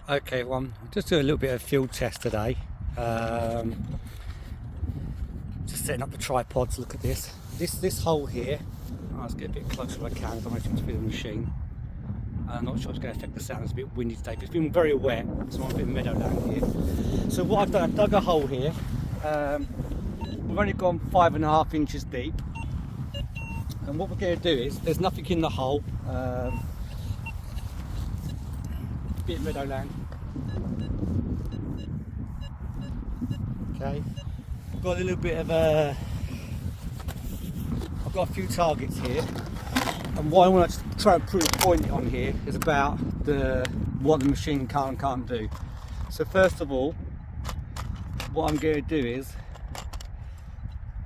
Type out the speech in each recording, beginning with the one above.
Okay, well, I'm just doing a little bit of field test today. Just setting up the tripods. Look at this. This hole here. Let's get a bit closer if I can. I'm waiting to be the machine. I'm not sure it's going to affect the sound. It's a bit windy today. But it's been very wet, so I'm a bit meadowland here. So what I've done, I've dug a hole here. We've only gone 5.5 inches deep. And what we're going to do is, there's nothing in the hole. Bit of meadowland. Okay, I've got a little bit of a. I've got a few targets here, and what I want to try and prove point on here is about what the machine can and can't do. So first of all, what I'm going to do is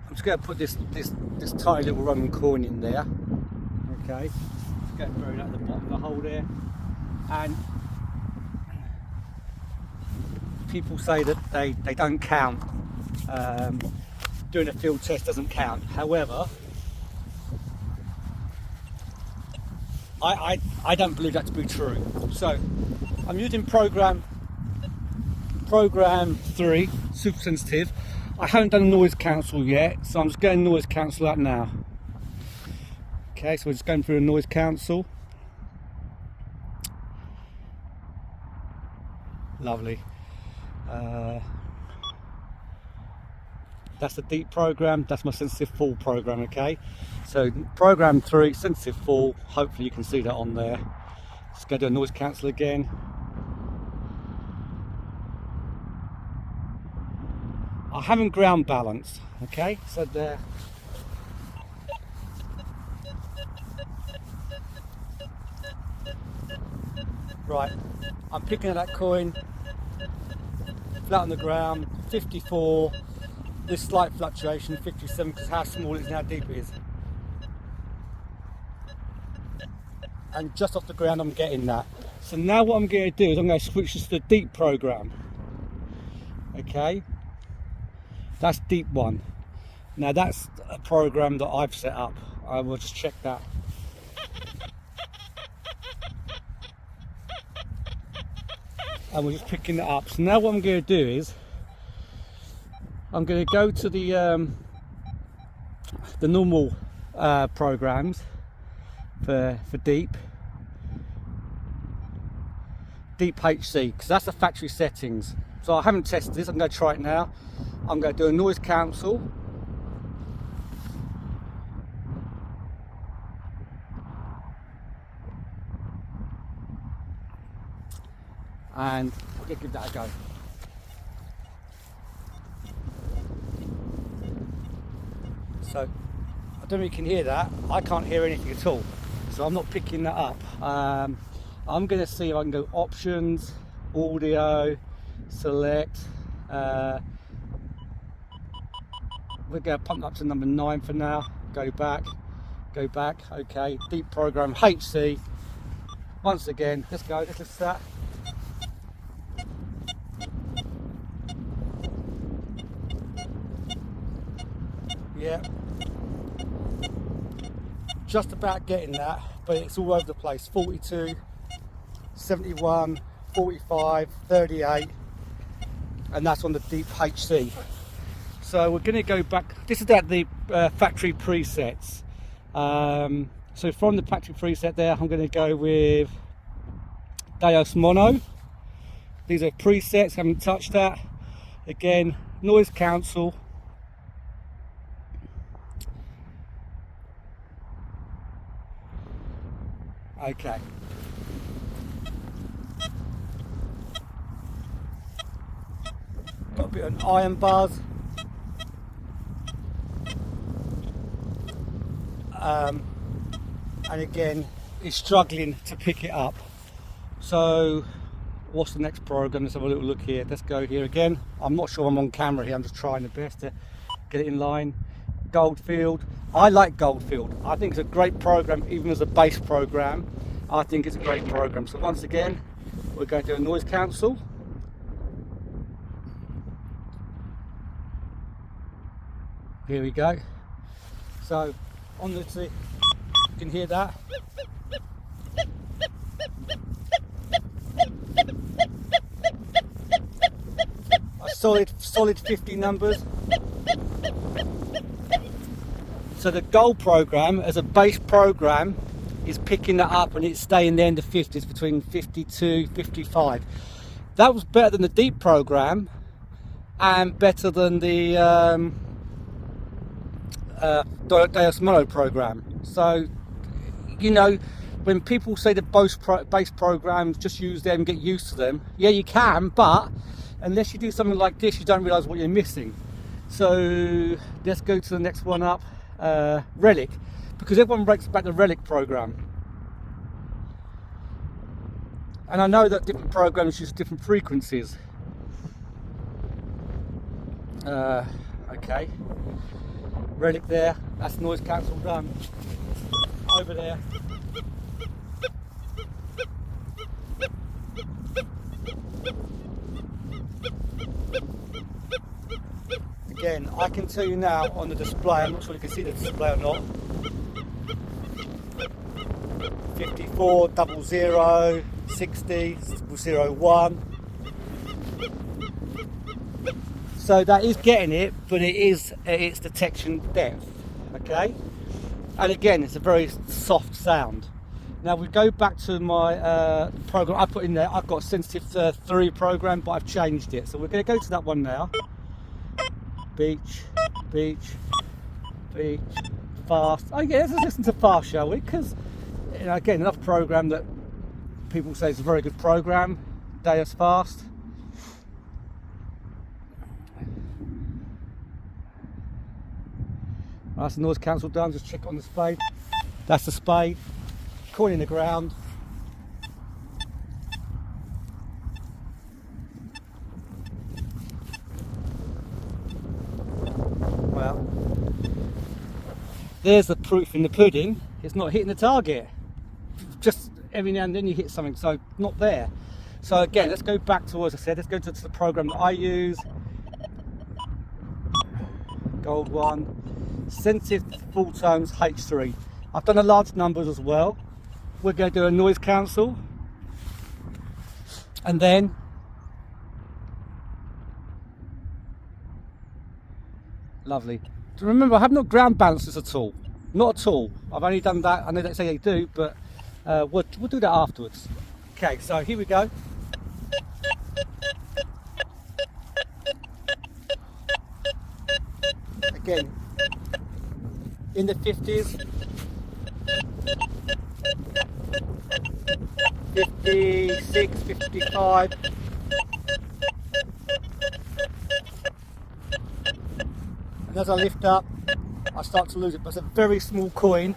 I'm just going to put this tiny little running coin in there. Okay, just get it buried at the bottom of the hole there, and people say that they don't count. Doing a field test doesn't count. However, I don't believe that to be true. So I'm using program 3, super sensitive. I haven't done noise cancel yet, so I'm just getting noise cancel out now. Okay, so we're just going through a noise cancel. Lovely. That's the deep program, that's my sensitive full program. Okay, so program 3, sensitive full, hopefully you can see that on there. Let's go do a noise cancel again. I haven't ground balanced. Okay, so there. Right, I'm picking up that coin flat on the ground, 54, this slight fluctuation, 57, because how small it is and how deep it is. And just off the ground I'm getting that. So now what I'm going to do is I'm going to switch this to the deep program. Okay, that's deep 1. Now that's a program that I've set up. I will just check that. And we're just picking it up. So now what I'm going to do is I'm going to go to the normal programs for deep HC, because that's the factory settings. So I haven't tested this. I'm going to try it now. I'm going to do a noise cancel. And I'm going to give that a go. So I don't know if you can hear that. I can't hear anything at all, so I'm not picking that up. I'm going to see if I can go options, audio, select. We're going to pump up to number 9 for now. Go back. Okay, deep program HC. Once again, let's go. Let's listen to that. Yeah, just about getting that, but it's all over the place. 42, 71, 45, 38, and that's on the deep HC. So we're going to go back. This is at the factory presets. So from the factory preset there, I'm going to go with DEUS mono. These are presets, haven't touched that. Again, noise cancel. Okay. Got a bit of an iron buzz. And again, it's struggling to pick it up. So what's the next program? Let's have a little look here. Let's go here again. I'm not sure I'm on camera here. I'm just trying the best to get it in line. Goldfield. I like Goldfield. I think it's a great program, even as a base program. I think it's a great program. So once again, we're going to do a noise cancel. Here we go. So on the, you can hear that. solid 50 numbers. So the gold program as a base program is picking that up and it's staying there in the 50s, between 52, 55. That was better than the deep program and better than the DEUS mono program. So, you know, when people say the base programs, just use them, get used to them. Yeah, you can, but unless you do something like this, you don't realise what you're missing. So let's go to the next one up, Relic, because everyone breaks back the Relic program. And I know that different programs use different frequencies. Okay, Relic there, that's noise cancel done. Over there. Again, I can tell you now on the display, I'm not sure you can see the display or not. 54, 00, 60, 001. So that is getting it, but it is its detection depth. Okay, and again, it's a very soft sound. Now we go back to my program I put in there. I've got a sensitive 3 program, but I've changed it. So we're going to go to that one now. Beach, beach, beach, fast. Oh yeah, let's listen to fast, shall we? Because, you know, again, another program that people say is a very good program, DEUS Fast. That's the noise cancel done. Just check on the spade. That's the spade. Coin in the ground. Well, there's the proof in the pudding. It's not hitting the target. Just every now and then you hit something, so not there. So again, let's go back to, as I said, let's go to the program that I use. Gold one. Sensitive full tones H3. I've done the large numbers as well. We're going to do a noise cancel, and then lovely. Remember, I have no ground balances at all, not at all. I've only done that. I know they say they do, but we'll do that afterwards. Okay, so here we go. Again, in the 50s. 56, 55. And as I lift up, I start to lose it. But it's a very small coin,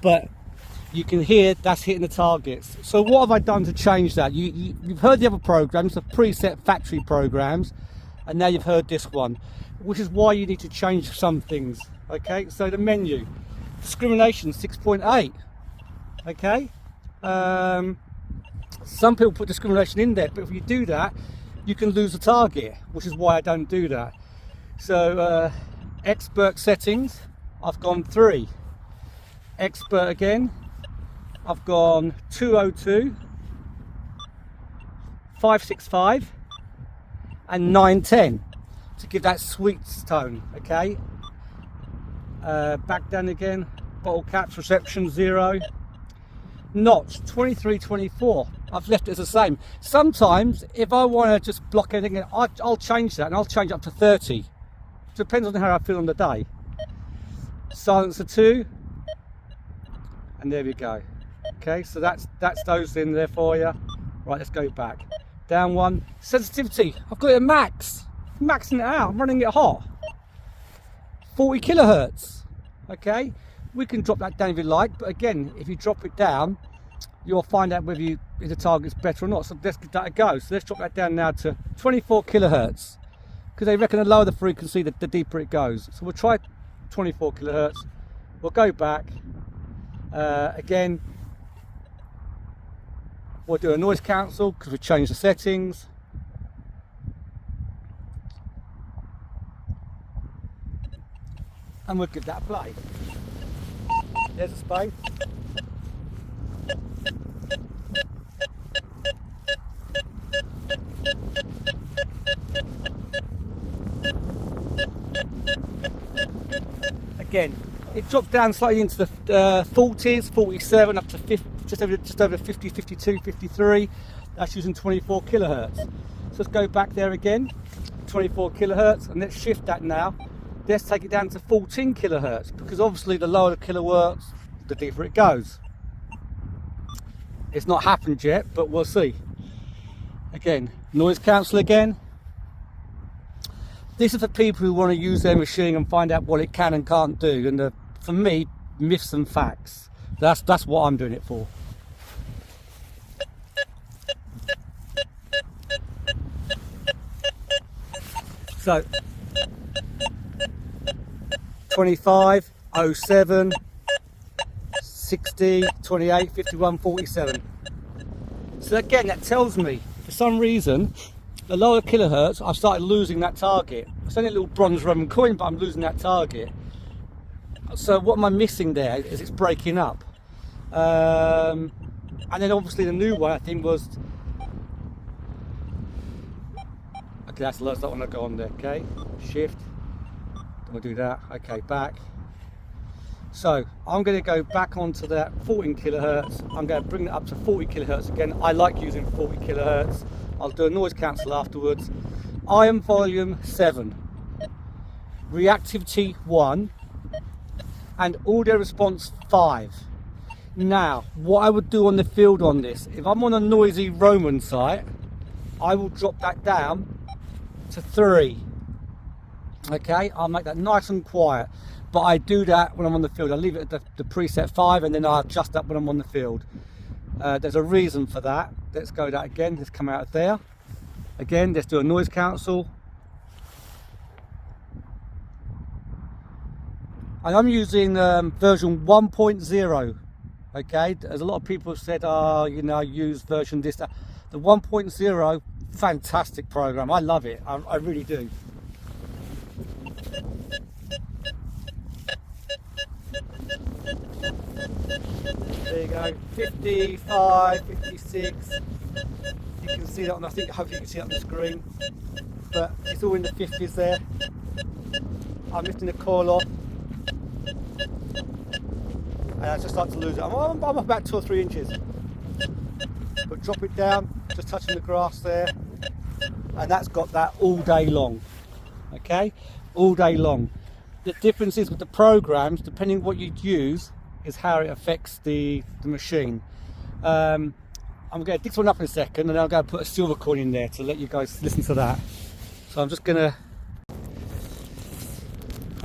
but you can hear that's hitting the targets. So what have I done to change that? You've heard the other programs, the preset factory programs, and now you've heard this one, which is why you need to change some things. Okay, so the menu, discrimination 6.8. Okay, some people put discrimination in there, but if you do that, you can lose the target, which is why I don't do that. So expert settings, I've gone 3. Expert again, I've gone 202, 565 and 910 to give that sweet tone. Okay, back down again, bottle caps reception 0. Notch 2324, I've left it as the same. Sometimes if I want to just block anything, I'll change that, and I'll change it up to 30. Depends on how I feel on the day. Silencer 2, and there we go. Okay, so that's those in there for you. Right, let's go back. Down 1. Sensitivity, I've got it at max. I'm maxing it out, I'm running it hot. 40 kilohertz. Okay, we can drop that down if you like, but again, if you drop it down, you'll find out whether if the target's better or not. So let's give that a go. So let's drop that down now to 24 kilohertz, because they reckon the lower the frequency, the deeper it goes. So we'll try 24 kilohertz. We'll go back. Again, we'll do a noise cancel because we changed the settings. And we'll give that a play. There's a spade. Again, it dropped down slightly into the 40s, 47 up to 50, just over 50, 52, 53. That's using 24 kilohertz. So let's go back there again, 24 kilohertz, and let's shift that now. Let's take it down to 14 kilohertz, because obviously the lower the kilowatts, the deeper it goes. It's not happened yet, but we'll see. Again, noise cancel again. This is for people who want to use their machine and find out what it can and can't do. And for me, myths and facts. That's what I'm doing it for. So 25, 07, 60, 28, 51, 47. So again, that tells me, for some reason, the lower kilohertz, I've started losing that target. It's only a little bronze Roman coin, but I'm losing that target. So what am I missing there? Is it's breaking up. And then obviously the new one, I think, was... Okay, that's the lowest I want to go on there, okay? Shift. We'll do that. Okay, back. So I'm going to go back onto that 14 kilohertz. I'm going to bring it up to 40 kilohertz again. I like using 40 kilohertz. I'll do a noise cancel afterwards. Ion volume 7, reactivity 1, and audio response 5. Now, what I would do on the field on this, if I'm on a noisy Roman site, I will drop that down to 3. Okay, I'll make that nice and quiet. But I do that when I'm on the field. I leave it at the preset 5, and then I adjust that when I'm on the field. There's a reason for that. Let's go that again. Let's come out of there. Again, let's do a noise cancel. And I'm using version 1.0. Okay, as a lot of people have said, you know, use version this, that. The 1.0, fantastic program. I love it. I really do. There you go, 55, 56. You can see that on, I think, hopefully you can see it on the screen. But it's all in the 50s there. I'm lifting the coil off. And I just start to lose it. I'm about 2 or 3 inches. But drop it down, just touching the grass there. And that's got that all day long. Okay? All day long. The difference is with the programs, depending on what you use, is how it affects the machine. I'm going to dig this one up in a second, and then I'm going to put a silver coin in there to let you guys listen to that. So I'm just going to...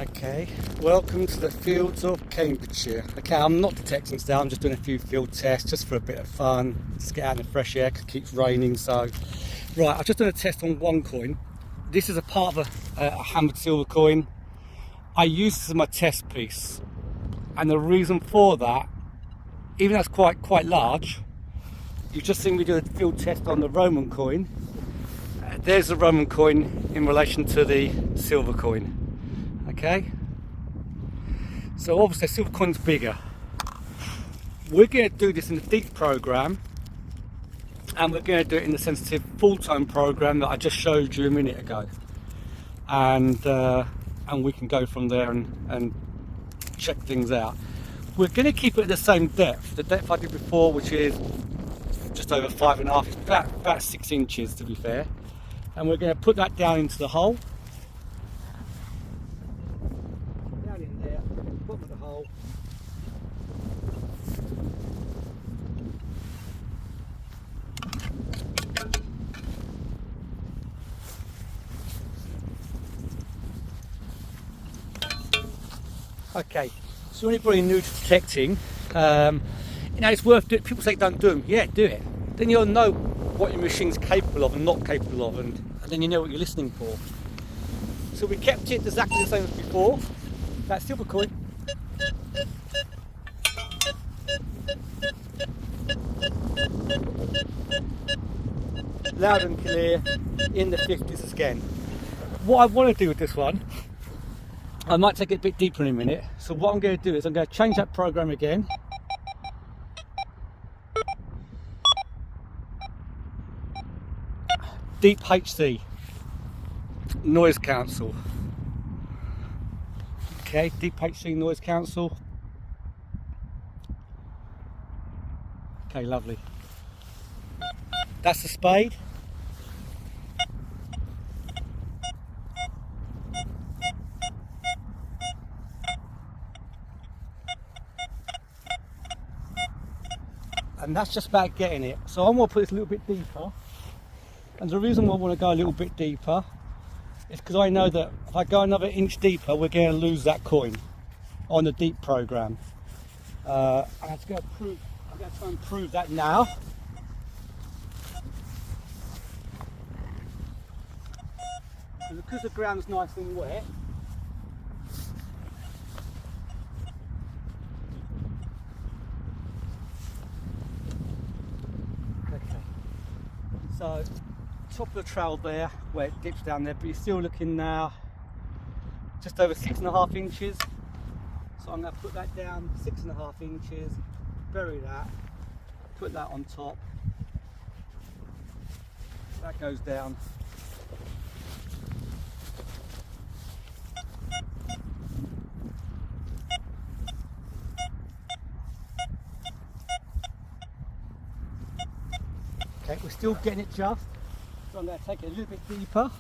Okay, welcome to the fields of Cambridgeshire. Okay, I'm not detecting today, I'm just doing a few field tests just for a bit of fun, just get out in the fresh air because it keeps raining. So, right, I've just done a test on one coin. This is a part of a hammered silver coin. I use this as my test piece, and the reason for that, even though it's quite large, you've just seen me do a field test on the Roman coin. There's the Roman coin in relation to the silver coin. Okay, so obviously silver coin's bigger. We're going to do this in the deep program, and we're going to do it in the sensitive full tone program that I just showed you a minute ago, and we can go from there and check things out. We're going to keep it at the same depth, the depth I did before, which is just over 5.5, about 6 inches to be fair, and we're going to put that down into the hole. Okay, so anybody new to detecting, you know, it's worth doing. People say don't do them. Yeah, do it. Then you'll know what your machine's capable of and not capable of, and then you know what you're listening for. So we kept it exactly the same as before. That silver coin. Loud and clear, in the 50s again. What I want to do with this one, I might take it a bit deeper in a minute. So what I'm going to do is I'm going to change that program again. Deep HC, noise cancel. Okay, deep HC noise cancel. Okay, lovely. That's the spade. And that's just about getting it. So I'm going to put this a little bit deeper. And the reason why I want to go a little bit deeper is because I know that if I go another inch deeper, we're going to lose that coin on the deep program. I'm going to try and prove that now. And because the ground's nice and wet, so top of the trail there where it dips down there, but you're still looking now just over 6.5 inches. So I'm going to put that down 6.5 inches, bury that, put that on top, that goes down. Okay, we're still getting it just, so I'm going to take it a little bit deeper.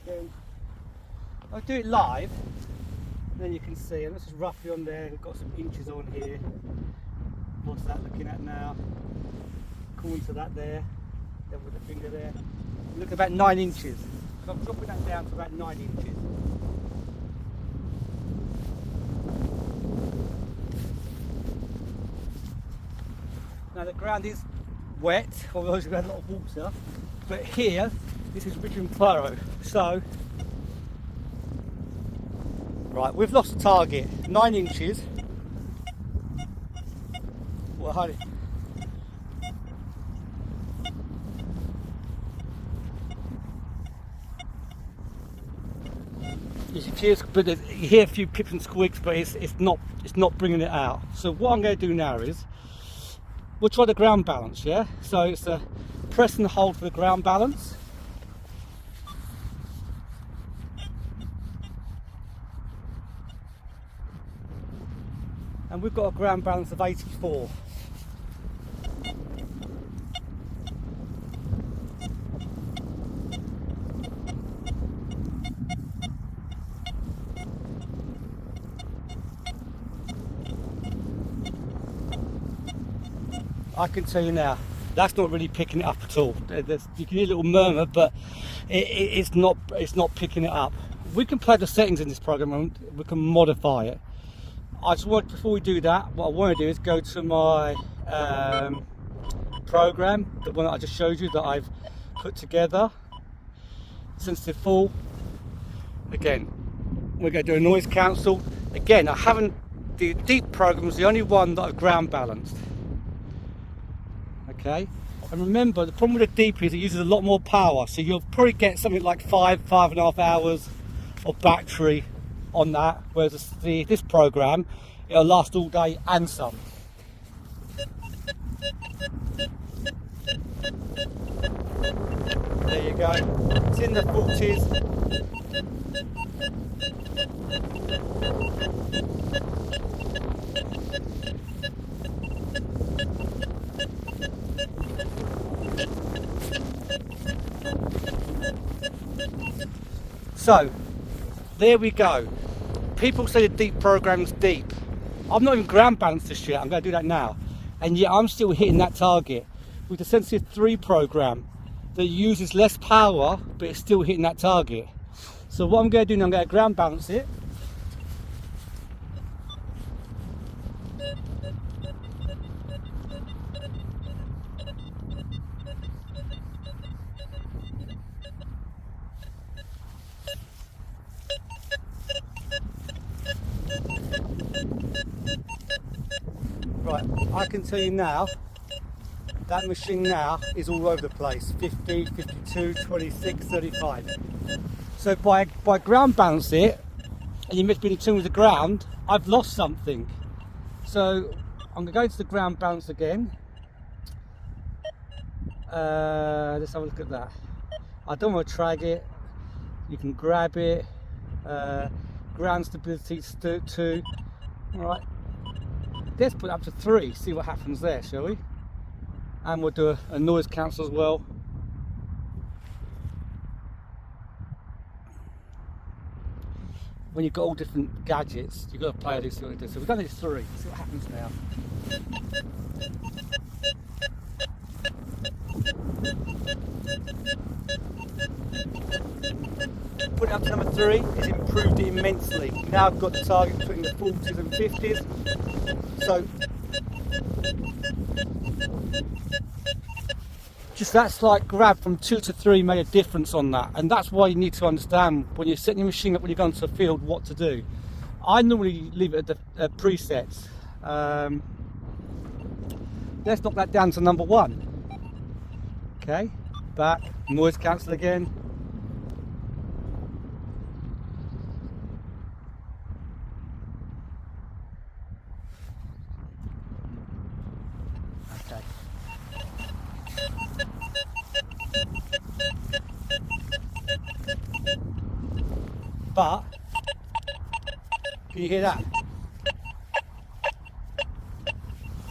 Again, I'll do it live, then you can see, and this is roughly on there, we've got some inches on here. What's that looking at now? According to that there, then with the finger there. Look, about 9 inches. So I'm dropping that down to about 9 inches. Now the ground is wet, although we've had a lot of water, but here this is ridge and furrow. So, right, we've lost the target, 9 inches. Well, honey. You hear a few pips and squeaks, but it's not bringing it out. So what I'm going to do now is we'll try the ground balance. Yeah. So it's a press and hold for the ground balance. And we've got a ground balance of 84. I can tell you now, that's not really picking it up at all. You can hear a little murmur, but it's not picking it up. We can play the settings in this program and we can modify it. I just want, before we do that, what I want to do is go to my program, the one that I just showed you that I've put together, sensitive full. Again, we're going to do a noise cancel. Again, the deep program is the only one that I've ground balanced. Okay, and remember the problem with the deep is it uses a lot more power, so you'll probably get something like 5.5 hours of battery on that, whereas this program, it'll last all day and some. There you go, it's in the 40s. So, there we go. People say the deep program's deep. I've not even ground balanced this yet, I'm going to do that now. And yet I'm still hitting that target with the sensitive 3 program that uses less power, but it's still hitting that target. So what I'm going to do now, I'm going to ground balance it. Right, I can tell you now, that machine now is all over the place, 50, 52, 26, 35. So by ground balance it, and you must be in tune with the ground, I've lost something. So I'm going to go to the ground balance again. Let's have a look at that. I don't want to drag it. You can grab it. Ground stability 2. Alright. Let's put it up to 3, see what happens there, shall we? And we'll do a noise cancel as well. When you've got all different gadgets, you've got to play this, see what it does. So we've done it 3, see what happens now. Put it up to number 3, it's improved it immensely. Now I've got the target between the 40s and 50s. So, just that slight grab from 2 to 3 made a difference on that. And that's why you need to understand when you're setting your machine up, when you go into the field, what to do. I normally leave it at the presets. Let's knock that down to number 1. Okay, back, noise cancel again. Okay. But, can you hear that?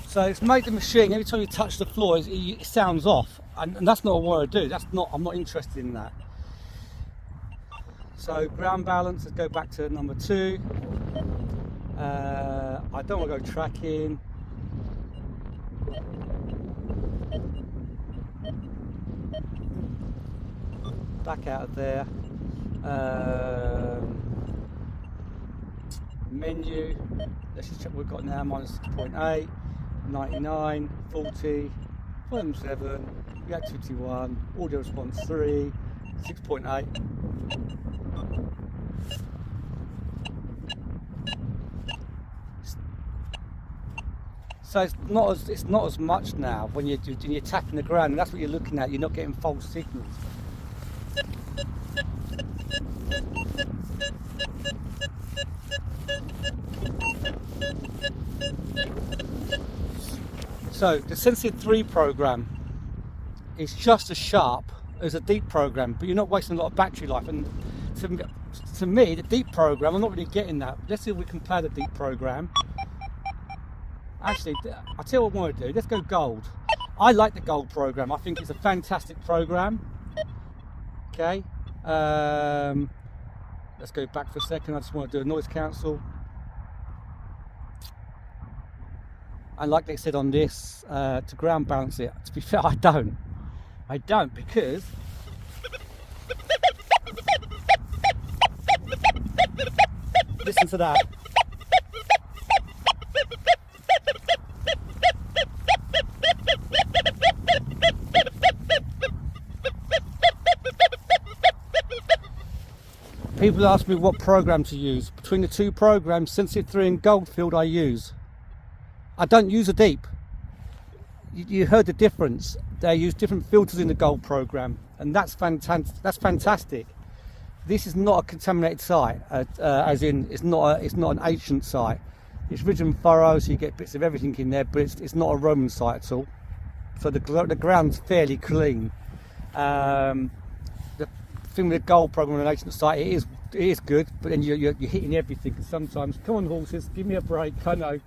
So it's made the machine, every time you touch the floor, it sounds off. And that's not what I want to do. I'm not interested in that. So ground balance, let's go back to number 2. I don't want to go tracking. Back out of there. Menu, let's just check what we've got now, -6.8, 99, 40, 107, reactivity 1, audio response 3, 6.8. So it's not as much now when you're tapping the ground, and that's what you're looking at. You're not getting false signals. So the Sensitive 3 program is just as sharp as a deep program, but you're not wasting a lot of battery life. And to me, the deep program, I'm not really getting that. Let's see if we can play the deep program. Actually, I'll tell you what I want to do. Let's go gold. I like the gold program. I think it's a fantastic program. Okay. Let's go back for a second. I just want to do a noise cancel. And like they said on this, to ground balance it, to be fair, I don't because listen to that. People ask me what program to use. Between the 2 programs, Sensitive 3 and Goldfield, I use. I don't use a deep. You heard the difference. They use different filters in the gold program, and that's fantastic. This is not a contaminated site, as in it's not an ancient site. It's ridge and furrow, so you get bits of everything in there, but it's not a Roman site at all. So the ground's fairly clean. The thing with the gold program on an ancient site, it is good, but then you're hitting everything. Sometimes, come on horses, give me a break. I know.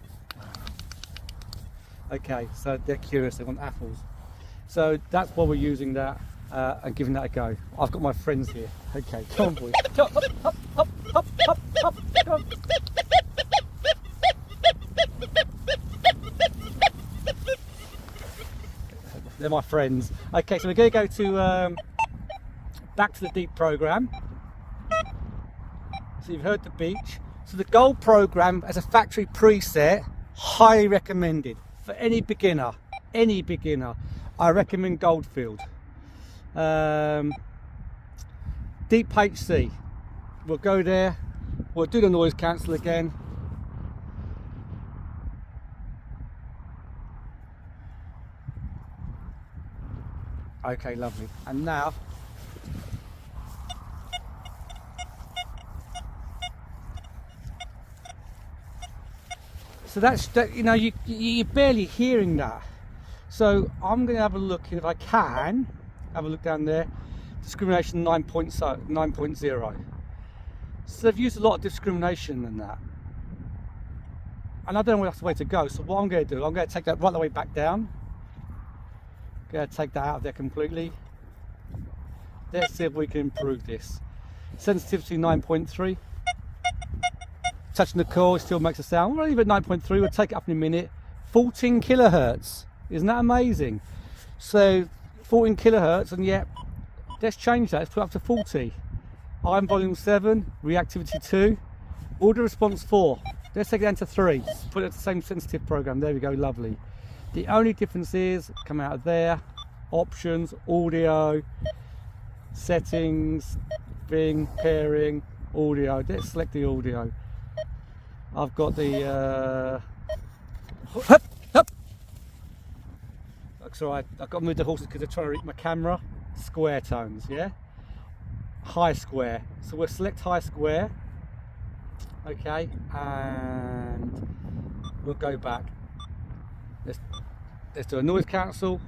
Okay, so they're curious, they want apples. So that's why we're using that and giving that a go. I've got my friends here. Okay, come on boys. Come on, hop, hop, hop, hop, hop, come on. They're my friends. Okay, so we're going to go to back to the deep program. So you've heard the beach. So the gold program as a factory preset, highly recommended. For any beginner, I recommend Goldfield. Deep HC, we'll go there, we'll do the noise cancel again. Okay, lovely. And now, So that's that. You know, you're barely hearing that. So I'm going to have a look, if I can, have a look down there. Discrimination 9.0. So they've used a lot of discrimination in that. And I don't know where that's the way to go. So what I'm going to do, I'm going to take that right the way back down. Going to take that out of there completely. Let's see if we can improve this. Sensitivity 9.3. Touching the coil, it still makes a sound. We'll leave it 9.3, we'll take it up in a minute. 14 kilohertz. Isn't that amazing? So 14 kilohertz, and yet let's change that. Let's put it up to 40. Iron volume 7, reactivity 2, order response 4. Let's take it down to 3. Put it at the same sensitive program. There we go, lovely. The only difference is, come out of there, options, audio, settings, thing, pairing, audio. Let's select the audio. I've got the hup. That's all right. I've got to move the horses because they're trying to reach my camera. Square tones, yeah. High square. So we'll select high square. Okay, and we'll go back. Let's do a noise cancel.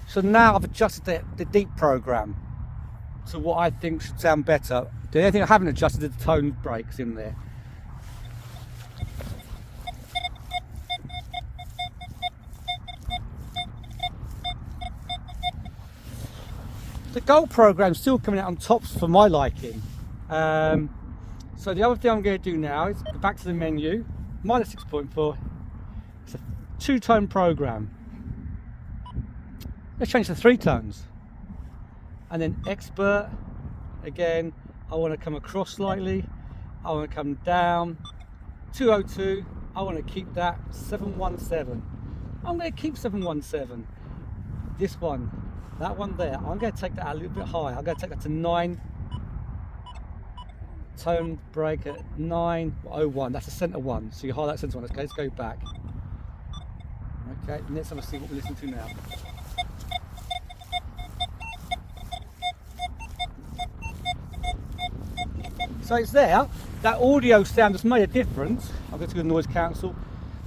So now I've adjusted the deep program to what I think should sound better. The only thing I haven't adjusted is the tone breaks in there. The gold program's still coming out on tops for my liking. So the other thing I'm going to do now is go back to the menu, minus 6.4. It's a 2-tone program. Let's change to 3 tones. And then expert, again, I want to come across slightly. I want to come down. 202, I want to keep that. 717. I'm going to keep 717. This one. That one there, I'm going to take that a little bit higher. I'm going to take that to 9. Tone break at 901. That's the center one. So you highlight center one. Okay, let's go back. Okay, let's have a see what we listen to now. So it's there. That audio sound has made a difference. I'll go to the noise cancel.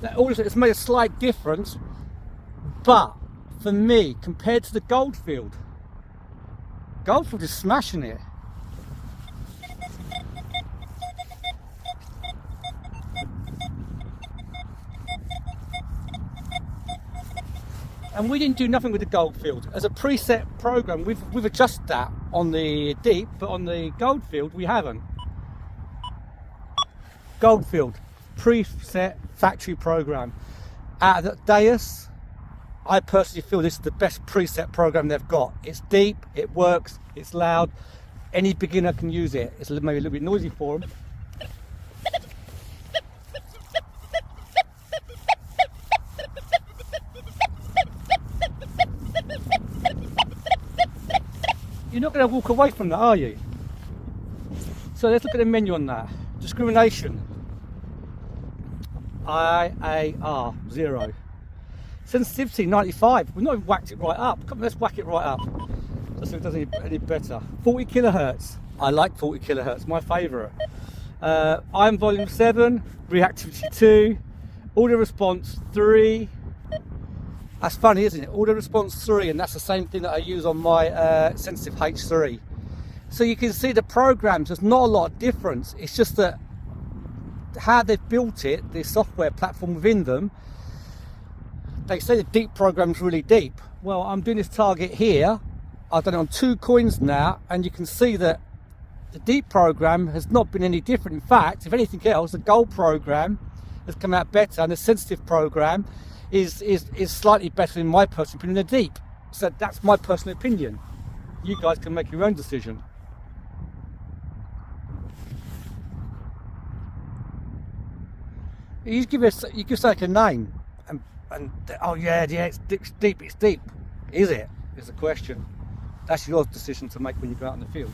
That audio has made a slight difference, but for me, compared to the Goldfield is smashing it. And we didn't do nothing with the Goldfield. As a preset program, we've adjusted that on the deep, but on the Goldfield we haven't. Goldfield, preset factory program. Out of the DEUS, I personally feel this is the best preset program they've got. It's deep, it works, it's loud. Any beginner can use it. It's maybe a little bit noisy for them. You're not going to walk away from that, are you? So let's look at the menu on that. Discrimination. IAR 0. Sensitivity 95. We've not even whacked it right up. Come on, let's whack it right up. Let's see if it does any better. 40 kilohertz. I like 40 kilohertz. My favourite. Iron volume 7. Reactivity 2. Audio response 3. That's funny, isn't it? Audio response 3, and that's the same thing that I use on my sensitive H3. So you can see the programs. There's not a lot of difference. It's just that how they've built it, the software platform within them. They say the deep program's really deep. Well, I'm doing this target here. I've done it on 2 coins now, and you can see that the deep program has not been any different. In fact, if anything else, the gold program has come out better, and the sensitive program is slightly better in my personal opinion than the deep. So that's my personal opinion. You guys can make your own decision. You give like a name, and oh yeah, it's deep. Is it? Is the question. That's your decision to make when you go out in the field.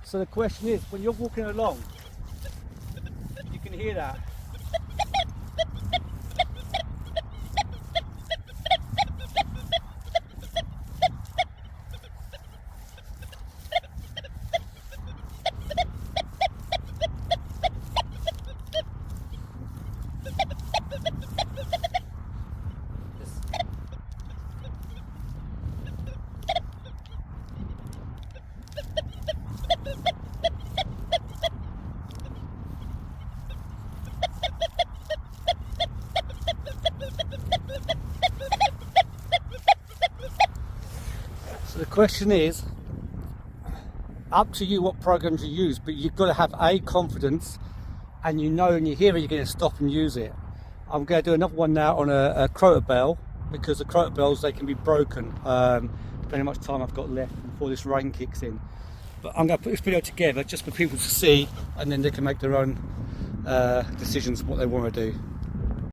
So the question is, when you're walking along, you can hear that. question is, up to you what programs you use, but you've got to have confidence, and you know when you hear it you're going to stop and use it. I'm going to do another one now on a croter bell, because the croter bells, they can be broken depending how much time I've got left before this rain kicks in. But I'm going to put this video together just for people to see, and then they can make their own decisions what they want to do.